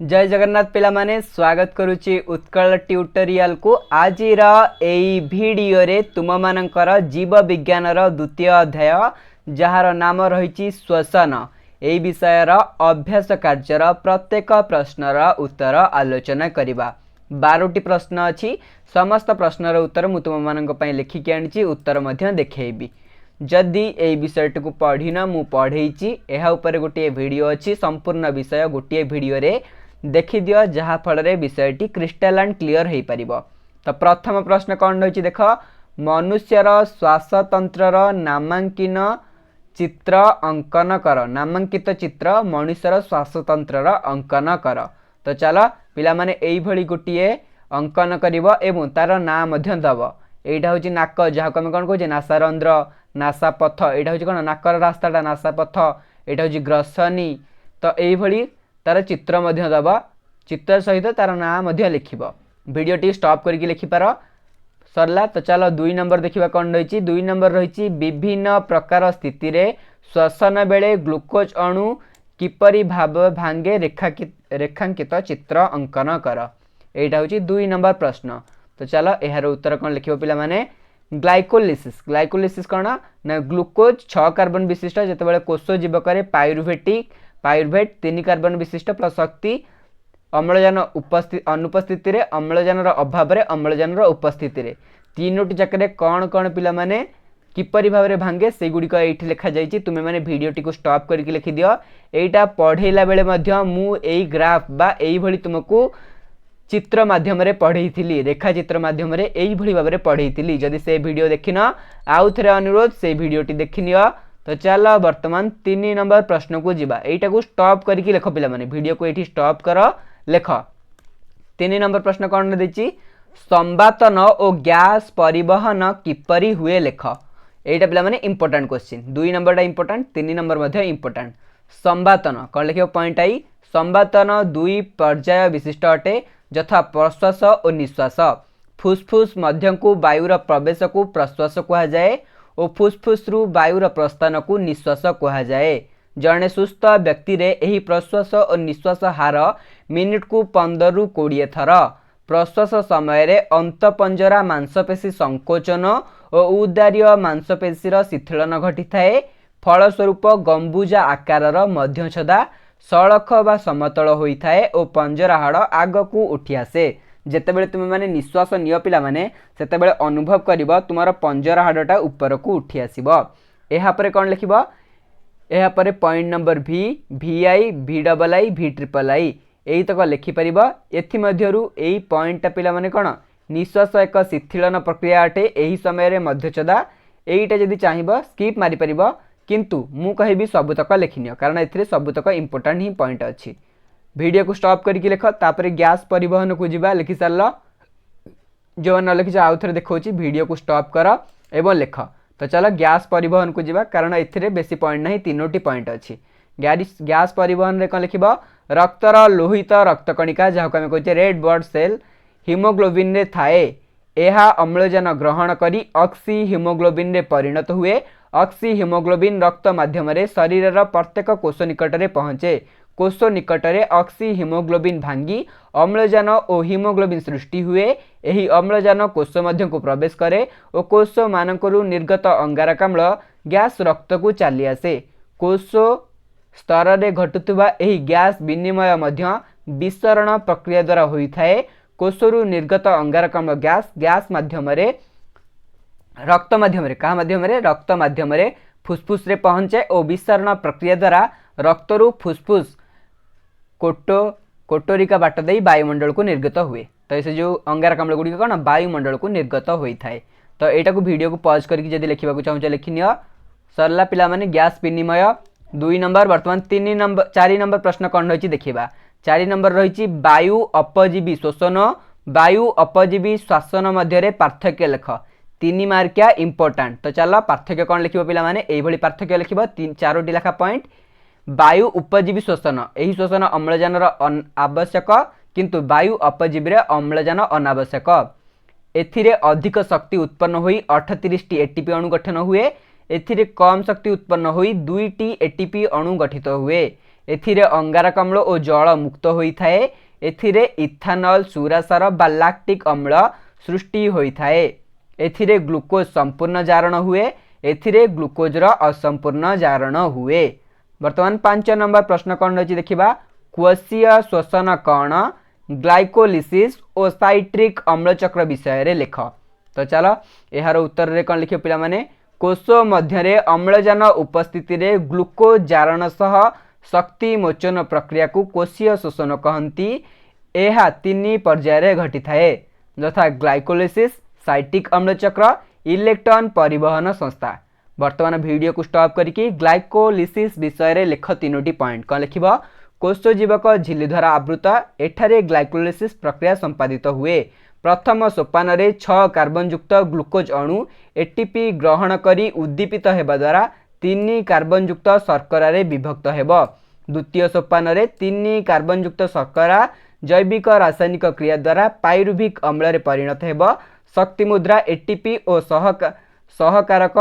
जय जगन्नाथ पिला माने स्वागत करुच्ची उत्कल ट्यूटोरियल को आज वीडियो रे तुम मानकर जीव विज्ञान द्वितीय अध्याय जार नाम रही श्वसन यही विषय अभ्यास कार्यर प्रत्येक प्रश्नर उत्तर आलोचना करवा 12टी प्रश्न अच्छी समस्त प्रश्नर उत्तर मु तुम मान लिखिकी आनी उत्तर देखी जदि यही विषय को पढ़िन मु पढ़ेची यह उपर गोटे वीडियो अच्छी संपूर्ण विषय गोटे वीडियो रे देखि दियो जहा फल विषयटी क्रिस्टाल एंड क्लियर हो पार। तो प्रथम प्रश्न कौन रही देख मनुष्यर श्वासतंत्र नामांकिन चित्र अंकन कर नामांकित चित्र मनुष्यर श्वासतंत्र अंकन कर। तो चलो पिला माने एई भली गोटे अंकन करिवो एवं तार ना मध्य दब एटा हूँ नाक जहाँ को आम कौन कहे नासारंध्र नासापथ यहाँ हूँ कौन नाकर रास्ताटा नासापथ यहाँ हूँ ग्रसनी। तो यही तार चित्र मध्य दब चित्र सहित तार ना मध्य लिखिब वीडियोटी स्टॉप करके लिखिपार सरला। तो चलो 2 नंबर देखा कौन रही 2 नंबर रही विभिन्न प्रकार स्थिति रे श्वसन बेले ग्लूकोज अणु किपरि भाव भांगे रेखांकित चित्र अंकन कर यहाँ हूँ 2 नंबर प्रश्न। तो चलो यार उत्तर कौन लिखिबो पिला माने ग्लाइकोलिसिस ग्लाइकोलिसिस कौन ना ग्लूकोज 6 कार्बन विशिष्ट जितेबाला कोष जीवक पायुर्वेट 3 कार्बन विशिष्ट प्लस शक्ति अम्लजान अनुपस्थिति रे अम्लजान अभाव रे अम्लजान उपस्थिति रे तीनोटी जाकरे कौन कौन पिला माने किपरि भाव रे भांगे से गुड़िक ये लिखा जाइए तुम मैंने वीडियोटी को स्टॉप करके लिखि दियो एटा पढ़ेला बेले मध्य मु एई ग्राफ बा एई भली तुमको चित्र माध्यम रे पढ़ई थिली रेखा चित्र माध्यम रे एई भली भाव रे पढ़ई थिली जदि से वीडियो देखिन आउ थरे अनुरोध से वीडियोटी देखिनियो। तो चलो वर्तमान 3 नंबर प्रश्न को जीवा एटा को स्टॉप करके लिख पिला माने वीडियो को एठी स्टॉप कर लिख 3 नंबर प्रश्न कौन देछि संवातन और गैस परिवहन किपरि हुए लिख एटा पिला माने इंपोर्टेंट क्वेश्चन 2 नंबर टा इंपोर्टेंट 3 नंबर मध्य इंपोर्टेंट। संवातन कौन लिखियो पॉइंट आई संवातन 2 पर्याय विशिष्ट अटे यथा प्रश्वास और निश्वास फुसफुस मध्य को वायुर प्रवेश को प्रश्वास कहा जाए और फुसफुस रु वायुर प्रस्थान को निश्वास कहा जाए। जड़े सुस्थ व्यक्ति रे एही प्रश्वास और निश्वास हार मिनिट को 15 रु 20 थर प्रश्वास समय रे अंतपंजरा मांसपेशी संकोचन और उदार्य मांसपेशीर शिथिलन घटी थाए फलस्वरूप गंबुजा आकार मध्यछदा सड़क बा समतल होता है और पंजरा हाड़ आग को उठी आसे जितेबाला तुम मैंने निश्वास निय पिला माने सेतेबाला अनुभव कर तुम पंजरा हाड़टा ऊपर को उठी आसब। यापर कौन लिख यापर point number VI VII VIII यही तक लिखिपर यही पॉइंटा पिला माने कौन निश्वास एक शिथिलन प्रक्रिया अटे यही समय मध्यचदा यहीटा जदि चाहिए स्किप मारी पार किंतु मु कहि सबुतक लिखिनियो कारण ए सबुतक इंपोर्टेंट ही पॉइंट अच्छी वीडियो को स्टॉप करके लिख तापर गैस परिवहन को जीवा लिखि सार जो न लिखी आउ थे देखा वीडियो को स्टॉप कर एवं लिख। तो चलो गैस परिवहन को जीवा कारण ए बेसी पॉइंट नहीं 3टी पॉइंट अच्छी गैस परिवहन रे कौन लिख रक्तर लोहित रक्तकणिका जहाँ को आम कहे रेड ब्लड सेल हिमोग्लोबिन रे थाए यह अम्लजान ग्रहण करी ऑक्सी हिमोग्लोबिन रे परिणत हुए ऑक्सी हिमोग्लोबिन रक्त माध्यम रे शरीर प्रत्येक कोष निकट में पहुँचे कोष निकट में ऑक्सी हिमोग्लोबिन भांगी अम्लजान और हिमोग्लोबिन सृष्टि हुए यही अम्लजान कोष मध्य को प्रवेश करे और कोष मानकरू निर्गत अंगारकाम्ल गैस रक्त को चली आसे कोष स्तर में घटुवा यही गैस विनिमय मध्य विसरण प्रक्रिया द्वारा होता है कोषरू निर्गत अंगारकाम्ल गैस माध्यम रक्त माध्यम क्या माध्यम रक्त माध्यम फुसफुस रे पहुँचे और विसरण प्रक्रिया द्वारा रक्तरू फुसफुस कोटोरिका बाट दे वायुमंडल को निर्गत हुए। तो इसे जो अंगारकाम्ल गुड़िक कौन वायुमंडल को निर्गत होता है। तो यहाँ को वीडियो को पॉज करके जब लिखा चाहूँ लिखिनियो सरला पिला माने गैस विनिमय 2 नंबर वर्तमान 4 नंबर प्रश्न कौन रही देखा 4 नंबर रही वायु अपजीवी शोषण वायु अपजीवी श्वासन मध्य पार्थक्य लिख 3 मार्किया इंपोर्टेंट। तो चलो पार्थक्य कौन लिखिबो पिला माने एही भली पार्थक्य लिखिबो 4टी लेखा पॉइंट वायु उपजीवी शोषण यही शोषण अम्लजान आवश्यक किंतु वायु अपजीवी रे अम्लजान अनावश्यक एथिरे अधिक शक्ति उत्पन्न होई 38टी एटीपी अणु गठन हुए एथिरे कम शक्ति उत्पन्न होई 2टी एटीपी अणु गठित हुए एथिरे अंगारकाम्ल और जल मुक्त होता है। एथिरे इथानल सुरासार बा लैक्टिक अम्ल सृष्टि होता है। एथिरे ग्लूकोज संपूर्ण जारण हुए। एथिरे ग्लूकोज रो असंपूर्ण जारण हुए। वर्तमान 5 नंबर प्रश्न कौन रही देखा कोशीय श्वसन कौन ग्लाइकोलिसिस और साइट्रिक अम्लचक्र विषय रे लेख। तो चलो यार उत्तर रे कौन लिखे पिला माने कोश मध्य अम्लजान उपस्थिति रे ग्लूकोज जारण सह शक्ति मोचन प्रक्रिया को कोशीय शोषण कहती। यह 3 पर्याय घटी थाए यथा ग्लाइकोलिसिस साइट्रिक अम्लचक्र इलेक्ट्रॉन परिवहन संस्था। वर्तमान वीडियो को स्टॉप करके ग्लाइकोलिसिस विषय रे लेख 3टी पॉइंट कौन लिख कोष जीवक झिल्ली द्वारा आवृत एठारे ग्लाइकोलिसिस प्रक्रिया संपादित हुए। प्रथम सोपान रे 6 कार्बन युक्त ग्लूकोज अणु एटीपी ग्रहण करी उद्दीपित हेबा द्वारा 3 कार्बन युक्त शर्करा रे विभक्त हेब। द्वितीय सोपान रे 3 कार्बन युक्त शर्करा जैविक रासायनिक क्रिया द्वारा पाइरुविक अम्ल रे परिणत हेब। शक्ति मुद्रा एटीपी और सहकारक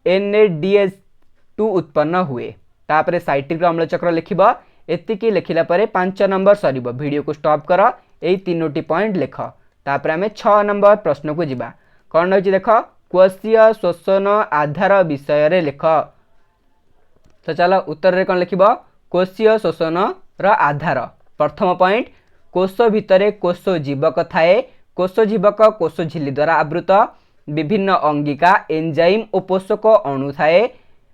NADH2 उत्पन्न हुए। तापरे साइट्रिक अम्लचक्र लिखिब। एतिकी लिखिला परे 5 नंबर सरीब। वीडियो को स्टॉप कर यही 3टी पॉइंट लिख। तापरे आमे 6 नंबर प्रश्न को जिबा कौन रही देख कोशीय श्वसन आधार विषय रे लिख। तो चलो उत्तर रे कौन लिखिब कोशीय श्वसन र आधार। प्रथम पॉइंट कोश भितरे कोश जीवक थाए। कोश जीवक कोश झिल्ली द्वारा आवृत विभिन्न अंगिका एंजाइम और पोषक अणु थाए।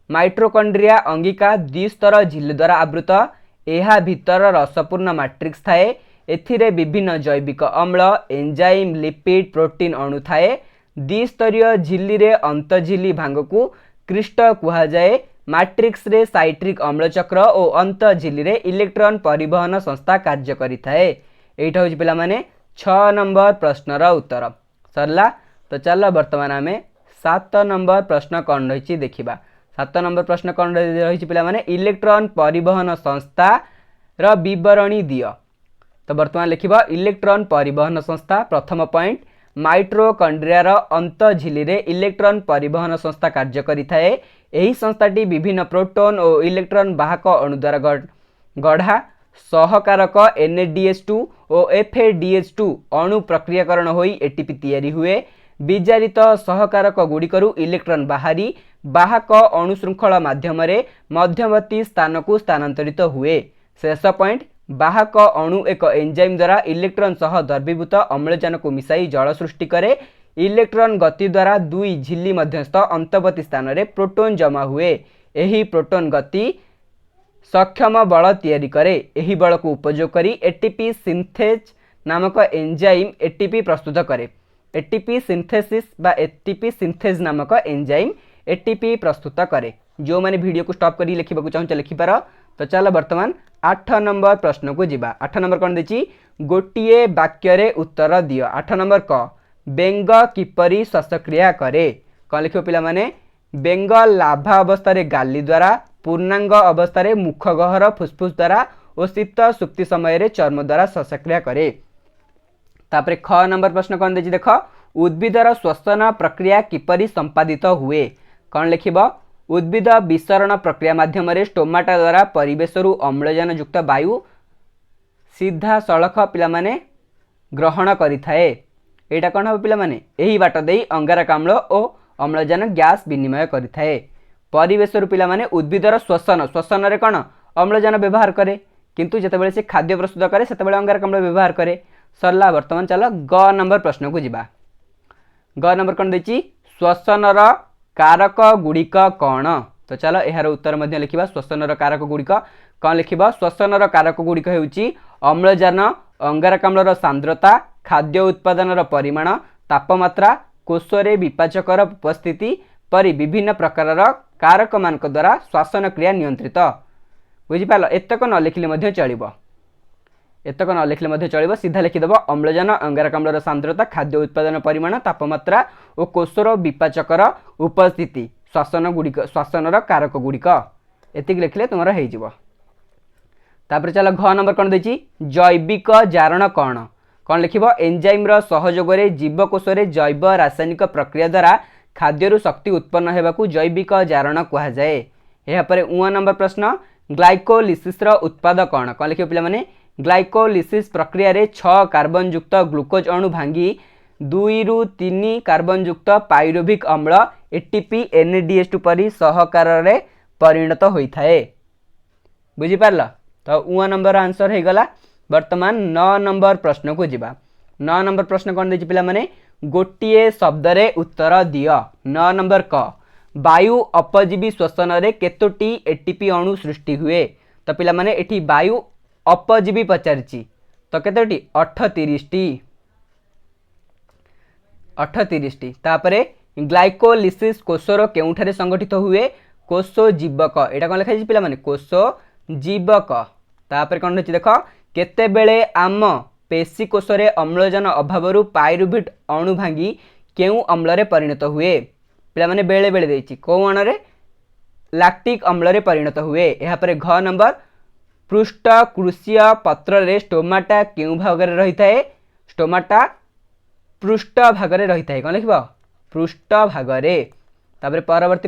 माइट्रोकॉन्ड्रिया अंगिका द्विस्तर झिल्ली द्वारा आवृत। यह भीतर रसपूर्ण मैट्रिक्स थाए। एथिरे विभिन्न जैविक अम्ल एंजाइम लिपिड प्रोटीन अणु थाए। द्विस्तरीय झिल्ली रे अंतझिल्ली भांग को क्रिस्ट कुहा जाए। मैट्रिक्स रे साइट्रिक अम्लचक्र और अंतझिल्ली रे इलेक्ट्रॉन परिवहन संस्था कार्य करि थाए। एटा होछि पिला माने 6 नंबर प्रश्नर उत्तर सरला। तो चलो वर्तमान आम 7 नंबर प्रश्न कौन रही देखा। 7 नंबर प्रश्न कौन रही पिला माने इलेक्ट्रॉन परिवहन संस्था र विवरणी दियो। तो वर्तमान लिखिबा इलेक्ट्रॉन परिवहन संस्था। प्रथम पॉइंट माइट्रोकॉन्ड्रिया अंतझिल्ली रे इलेक्ट्रॉन परिवहन संस्था कार्य करिथाए। एही संस्थाटी विभिन्न प्रोटॉन और इलेक्ट्रॉन वाहक अणु द्वारा गढ़ा। सहकारक NADH2 और FADH2 अणु प्रक्रियाकरण होई एटीपी तैयारी हुए। विजारित सहकारक गुड़िकरू इलेक्ट्रॉन बाहरी वाहक अणु श्रृंखला माध्यम मध्यवर्ती स्थान को स्थानांतरित हुए। शेष पॉइंट वाहक अणु एक एंजाइम द्वारा इलेक्ट्रॉन सह द्रवीभूत अम्लजान को मिसाई जल सृष्टि करे। इलेक्ट्रॉन गति द्वारा 2 झिल्ली मध्यस्थ अंतवर्ती स्थान रे प्रोटॉन जमा हुए। एही प्रोटॉन गति सक्षम बल तैयारी करे। एही बल को उपयोग करी एटीपी सिंथेज नामक एंजाइम एटीपी प्रस्तुत करे। एटीपी सिंथेसिस बा एटीपी सिंथेज नामक एंजाइम एटीपी प्रस्तुत करे। जो मैंने वीडियो को स्टॉप करी लिखा चाहूँ लिखिपार। तो चलो वर्तमान 8 नंबर प्रश्न को जिबा। 8 नंबर कौन देछि गोटिए वाक्य रे उत्तर दियो। 8 नंबर क बेंग किपरि श्वासक्रिया करे। कौन लिखो पिला माने बेंग लाभा अवस्था रे गाली द्वारा पूर्णांग अवस्था रे मुख गहर फुसफुस द्वारा और शीत सुप्ति समय रे चर्म द्वारा श्वासक्रिया करे। तापरे ख नंबर प्रश्न कौन देछि देख उद्भिदर श्वसन प्रक्रिया किपरि संपादित हुए। कौन लिखिब उद्भिद विसरण प्रक्रिया माध्यम स्टोमाटा द्वारा परिवेश अम्लजान युक्त वायु सीधा सड़क पिला माने ग्रहण करिथाए। एटा कौन हम पिला माने एही बाट देई अंगारकाम्ल और अम्लजान गैस विनिमय करिथाए। परिवेश पिला माने उद्भिदर श्वसन रे कौन अम्लजान व्यवहार करे किंतु जेतेबेले से खाद्य प्रस्तुत करे सेतेबेले अंगारकाम्ल व्यवहार करे। सरला वर्तमान चलो ग नंबर प्रश्न को जिबा। ग नंबर कौन देछि श्वसनर कारक गुड़िक कौन। तो चलो यार उत्तर मध्य लिखिबा श्वसनर कारक गुड़िक कौन लिखिबा श्वसनर कारक गुड़िक हेउछि अम्लजान अंगारकाम्लर सांद्रता खाद्य उत्पादन परिमाण तापमात्रा कोशरे विपाचकर उपस्थिति परि विभिन्न प्रकार कारक मानक द्वारा श्वसन क्रिया नियंत्रित। बुझिपाल एतक न लिखिले मध्य चलिबो। एतक न लिखिले मध्य चलिबो सीधा लिखिदेव अम्लजान अंगारकाम्लर सांद्रता खाद्य उत्पादन परिमाण तापमात्रा और कोशर विपाचकर उपस्थिति श्वसनर कारक गुड़िक एतिक लिखिले तुमर हो जिवो। तापर चलो घ नंबर कौन देछि जैविक जारण कौन। कौन लिखिबो एंजाइम रो सहयोग रे जीवकोश रे जैव रासायनिक प्रक्रिया द्वारा खाद्य शक्ति उत्पन्न हेबाकू जैविक जारण कहा जाए। यहाँ पर 9 नंबर प्रश्न ग्लाइकोलिसिस उत्पाद कौन कौन लिखे पे ग्लाइकोलिसिस प्रक्रिया रे 6 कार्बन युक्त ग्लूकोज अणु भांगी 2 ରୁ 3 कार्बन युक्त पाइरुविक अम्ल एटीपी NADH2 परी सहकार रे परिणत होता है। बुझीपार तो 1 नंबर आंसर हो गला। वर्तमान 9 नंबर प्रश्न को जीवा। 9 नंबर प्रश्न कौन देखिए पिला माने गोटिए शब्द रे उत्तर दियो। 9 नंबर क वायु अपजीवी श्वसन रे केतोटी एटीपी अणु सृष्टि हुए। तो पिला माने एठी वायु अपजीवी पचारिछि तो केतोटी 38 टी 38 टी। तापरे ग्लाइकोलिसिस कोषर केउठारे संगठित हुए कोष जीवक एटा कोन लिखा पिला माने कोष जीवक। तापरे कोन अछि देख केते बेले आम पेशी कोष रे अम्लजान अभावरु पाइरुवेट अणु भांगी केउ अम्ल रे परिणत हुए पिला माने बेले बेले देछि को अण रे लैक्टिक अम्ल रे परिणत हुए। एहा परे घ नंबर पृष्ठ कृषीय पत्र रे स्टोमाटा केउ भाग रे रही थाए स्टोमाटा पृष्ठ भाग रे रही थाए कोन लिखबो पृष्ठ भाग रे। तापरे परवर्ती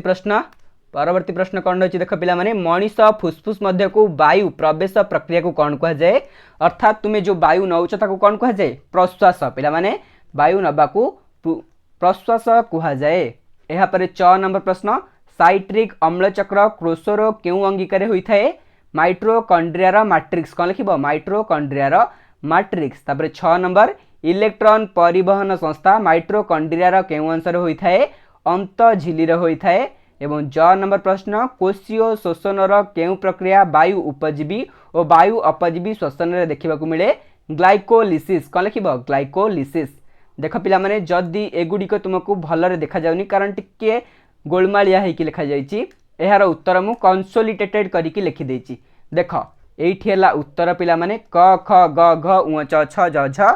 प्रश्न कौन रही देख पिला माने मनीष फुसफुस मध्य को वायु प्रवेश प्रक्रिया को कौन कह जाए अर्थात तुम्हें जो वायु नौच ताको कौन कह जाए प्रश्वास पिला माने वायु नबा को प्रश्वास कह जाए। एहा परे 6 नंबर प्रश्न साइट्रिक अम्ल चक्र क्रोशर केउ अंगिकार होता है माइट्रोकॉन्ड्रिया रा मैट्रिक्स कौन लिखिबो माइट्रोकॉन्ड्रिया रा मैट्रिक्स। तापरे 6 नंबर इलेक्ट्रॉन परिवहन संस्था माइट्रोकॉन्ड्रिया रा केउ अंश रे होता है अंत झिल्ली रे होता है। एवं 6 नंबर प्रश्न कोशीय श्वसन केउ प्रक्रिया वायु उपजीवी और वायु अपजीवी श्वसन रे देखा मिले ग्लाइकोलिसिस कौन लिखिबो ग्लाइकोलिसिस। देख पिला माने जदि एगुड़िक तुमको भलरे देखा जाउनी कारण टिके गोलमालिया होइकी लिखा जाइछि एहार उत्तर मु कंसोलिडेटेड करिकी लिखि देछि। देख एठी हला उत्तर पिला माने क ख ग घ उ च छ ज झ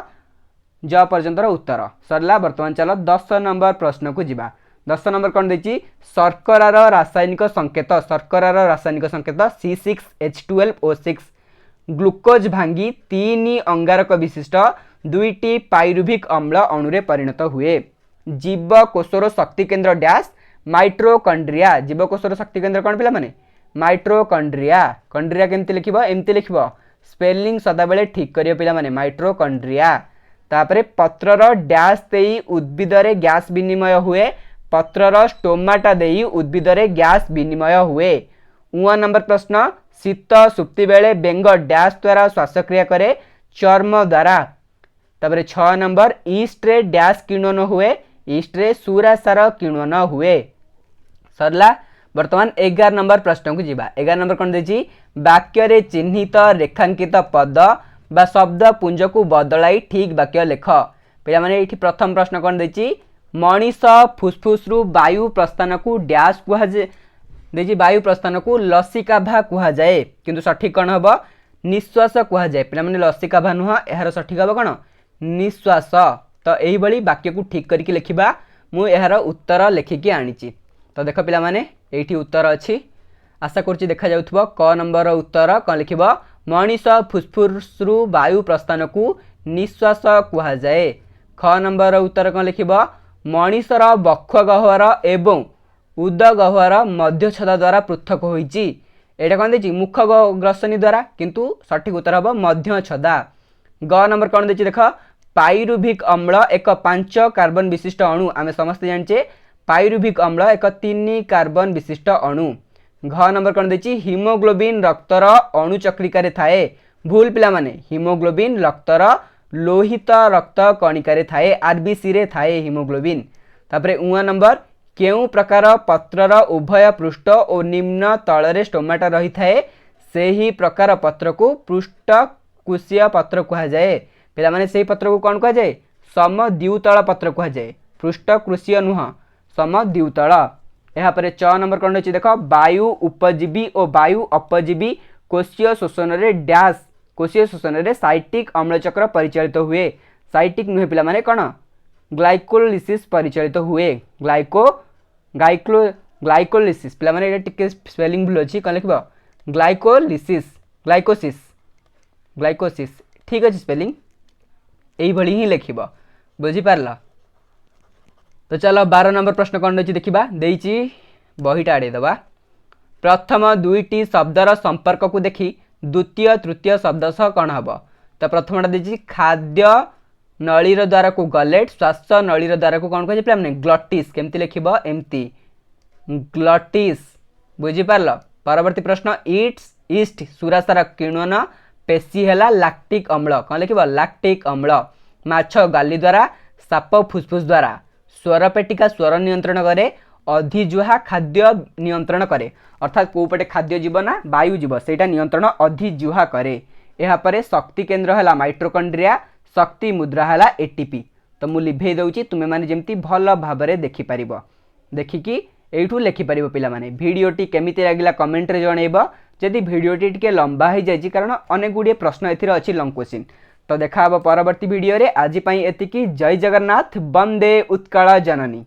ज पर्यंतर उत्तर सरला। वर्तमान चलो 10 नंबर प्रश्न को जिबा। 10 नंबर कौन देछि शर्करार रासायनिक संकेत C6H12O6 ग्लूकोज भांगी 3 अंगारक विशिष्ट 2टी पाइरुविक अम्ल अणुरे परिणत हुए। जीवकोषर शक्ति केन्द्र डैश माइट्रोकॉन्ड्रिया जीवकोषर शक्ति केन्द्र कौन पिला माने माइट्रोकॉन्ड्रिया। कॉन्ड्रिया केमती लिखिबो एमती लिखिबो स्पेलिंग सदा बेले ठीक करियो पिला माने माइट्रोकॉन्ड्रिया। तापरे पत्रर डैश देई उद्भिद रे गैस विनिमय हुए पत्रर स्टोमाटा देई उद्भिद रे गैस विनिमय हुए। 1 नंबर प्रश्न शीत सुप्ति बेले बेंग डैश द्वारा श्वासक्रिया करे चर्म द्वारा। तापरे 6 नंबर ईस्ट रे डैश किण्वन हुए ईस्ट रे सुरासार किण्वन हुए सरला। वर्तमान 11 नंबर प्रश्न को जीवा। 11 नंबर कौन देछि वाक्य रे चिन्हित रेखांकित पद बा शब्द पुंज को बदलाई ठीक वाक्य लेख। पिला माने एठी प्रथम प्रश्न कौन देछि मनीष फुसफुस रु वायु प्रस्थान को डैश कह जाए वायु प्रस्थान को लसिकाभा कह जाए किंतु सठिक कौन हम निश्वास कह जाए पिला माने लसिकाभा नुह यार सठिक हम कौन निश्वास। तो यही भली वाक्य को ठीक करके लिखिबा मु यार उत्तर लिखिकी आनीची। तो देख पिला माने एठी उत्तर अच्छी आशा करुच्ची देखा जाउथबो क नंबर उत्तर कौन लिखिबो मनीष फुसफुस रु वायु प्रस्थान को निश्वास कह जाए। ख नंबर उत्तर कौन लिखिबो मनीषर बक्ष गह्वर एवं उद गह्वर मध्य छदा द्वारा पृथक होइछि एटा कौन देछि मुख ग्रसनी द्वारा किंतु सठिक उत्तर हम मध्य छदा। ग नंबर कौन देछि देख पाइरुविक अम्ल एक 5 कार्बन विशिष्ट अणु आमे समस्त जानचे पाइरुविक अम्ल एक 3 कार्बन विशिष्ट अणु। घ नंबर कौन देछि हिमोग्लोबिन रक्तर अणु चक्रिका रे थाए भूल पिला माने हिमोग्लोबिन रक्तर लोहित रक्त कणिका रे थाए आरबीसी रे थाए हिमोग्लोबिन। तापरे 1 नंबर केउ प्रकार पत्रर उभय पृष्ठ और निम्न तल रे स्टोमाटा रही थाए सेही प्रकार पत्र को पृष्ठ कुशीय पत्र कह जाए पिला माने सेही पत्र को कौन कह जाए समद्वितल पत्र कह जाए पृष्ठ कृषीय नुह समद्वितल। यहाँ पर 4 नंबर कौन रही देख वायु उपजीवी और वायु अपजीवी कोशीय शोषण रे डैश कोशीय शोषण रे साइटिक अम्लचक्र परिचालित हुए साइटिक नुहे पिला माने कौन ग्लाइकोलिसिस परिचालित हुए ग्लाइकोलिसिस पिला माने टिके स्पेलिंग भूल अछि कौन लिखबो ग्लाइकोसिस ठीक अछि स्पेलिंग एही भली ही लिखिबो बुझी पारला। तो चलो 12 नंबर प्रश्न कौन रही देखा देची बहीटा आड़े दबा। प्रथम दुईटी शब्दर संपर्क को देखी द्वितीय तृतीय शब्द सह कौन हम तो प्रथमटा देखिए खाद्य नलीर द्वारा को गलेट श्वास नलीर द्वारा को कौन कहे मैंने ग्लटिस केमती लिख एमती ग्लटिस बुझीपार। परवर्ती प्रश्न इट्स ईस्ट सुरासार किण्वन पेशी है लैक्टिक अम्ल कौन लिख लैक्टिक अम्ल। माछ गाली द्वारा साप फुसफुस द्वारा स्वरपेटिका स्वर नियंत्रण करे अधिजुहा खाद्य नियंत्रण करे अर्थात कौ पटे खाद्य जीव ना वायु जीव सेटा नियंत्रण अधिजुहा करे। यापर शक्ति केन्द्र है माइट्रोकंड्रिया शक्ति मुद्रा है एटीपी। तो मुझे लिभे दूसरी तुम्हें मैंने जमी भल भाव में देखिपर देखिकी यू लिखिपर पे भिडटी केमी लगे कमेंट रे जनइब जदि भिडटी टी लंबा हो जाए कारण अनेक गुड़े प्रश्न ए अच्छी लंग क्वेश्चन। तो देखा परवर्ती भिडियो रे आज एतिकी। जय जगन्नाथ वंदे उत्कल जननी।